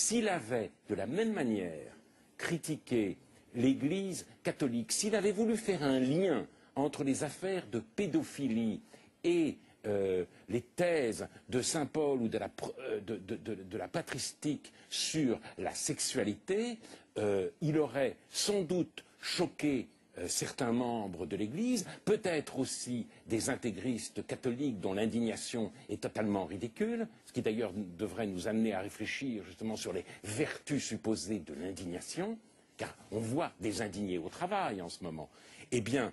s'il avait, de la même manière, critiqué l'Église catholique, s'il avait voulu faire un lien entre les affaires de pédophilie et les thèses de Saint Paul ou de la patristique sur la sexualité, il aurait sans doute choqué certains membres de l'Église, peut-être aussi des intégristes catholiques dont l'indignation est totalement ridicule, ce qui d'ailleurs devrait nous amener à réfléchir justement sur les vertus supposées de l'indignation, car on voit des indignés au travail en ce moment. Eh bien,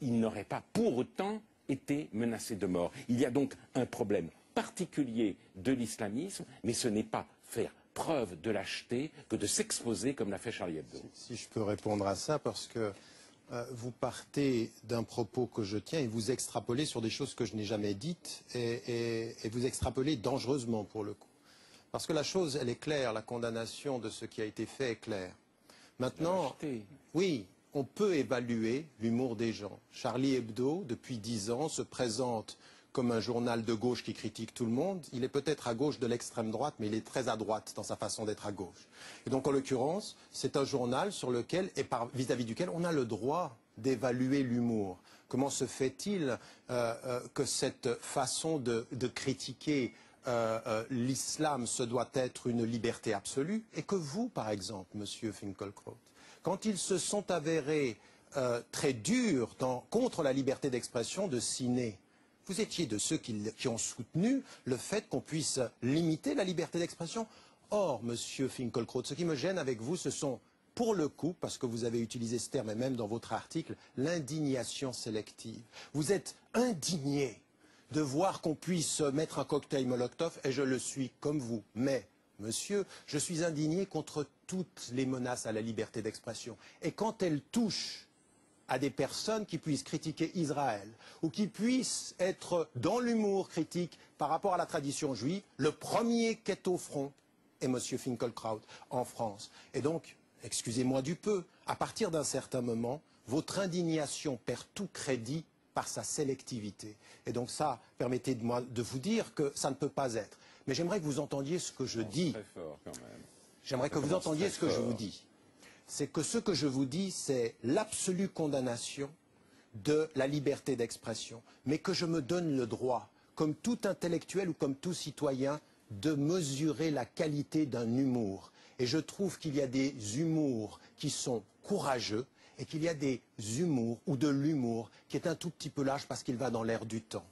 il n'aurait pas pour autant été menacé de mort. Il y a donc un problème particulier de l'islamisme, mais ce n'est pas faire preuve de lâcheté que de s'exposer comme l'a fait Charlie Hebdo. Si je peux répondre à ça, parce que vous partez d'un propos que je tiens et vous extrapolez sur des choses que je n'ai jamais dites et vous extrapolez dangereusement pour le coup. Parce que la chose, elle est claire, la condamnation de ce qui a été fait est claire. Maintenant, oui, on peut évaluer l'humour des gens. Charlie Hebdo, depuis 10 ans, se présente comme un journal de gauche qui critique tout le monde. Il est peut-être à gauche de l'extrême droite, mais il est très à droite dans sa façon d'être à gauche. Et donc, en l'occurrence, c'est un journal sur lequel, et vis-à-vis duquel, on a le droit d'évaluer l'humour. Comment se fait-il que cette façon de critiquer l'islam, ce doit être une liberté absolue, et que vous, par exemple, Monsieur Finkielkraut, quand ils se sont avérés très durs contre la liberté d'expression de Siné, vous étiez de ceux qui ont soutenu le fait qu'on puisse limiter la liberté d'expression. Or, Monsieur Finkielkraut, ce qui me gêne avec vous, ce sont, pour le coup, parce que vous avez utilisé ce terme, et même dans votre article, l'indignation sélective. Vous êtes indigné de voir qu'on puisse mettre un cocktail Molotov, et je le suis comme vous. Mais, monsieur, je suis indigné contre toutes les menaces à la liberté d'expression. Et quand elles touchent à des personnes qui puissent critiquer Israël, ou qui puissent être dans l'humour critique par rapport à la tradition juive, le premier qui est au front est monsieur Finkielkraut en France. Et donc, excusez-moi du peu, à partir d'un certain moment, votre indignation perd tout crédit par sa sélectivité. Et donc ça, permettez-moi de vous dire que ça ne peut pas être. Mais j'aimerais que vous entendiez ce que je dis. Très fort quand même. J'aimerais que vous entendiez ce que je vous dis. C'est que ce que je vous dis, c'est l'absolue condamnation de la liberté d'expression, mais que je me donne le droit, comme tout intellectuel ou comme tout citoyen, de mesurer la qualité d'un humour. Et je trouve qu'il y a des humours qui sont courageux et qu'il y a des humours ou de l'humour qui est un tout petit peu lâche parce qu'il va dans l'air du temps.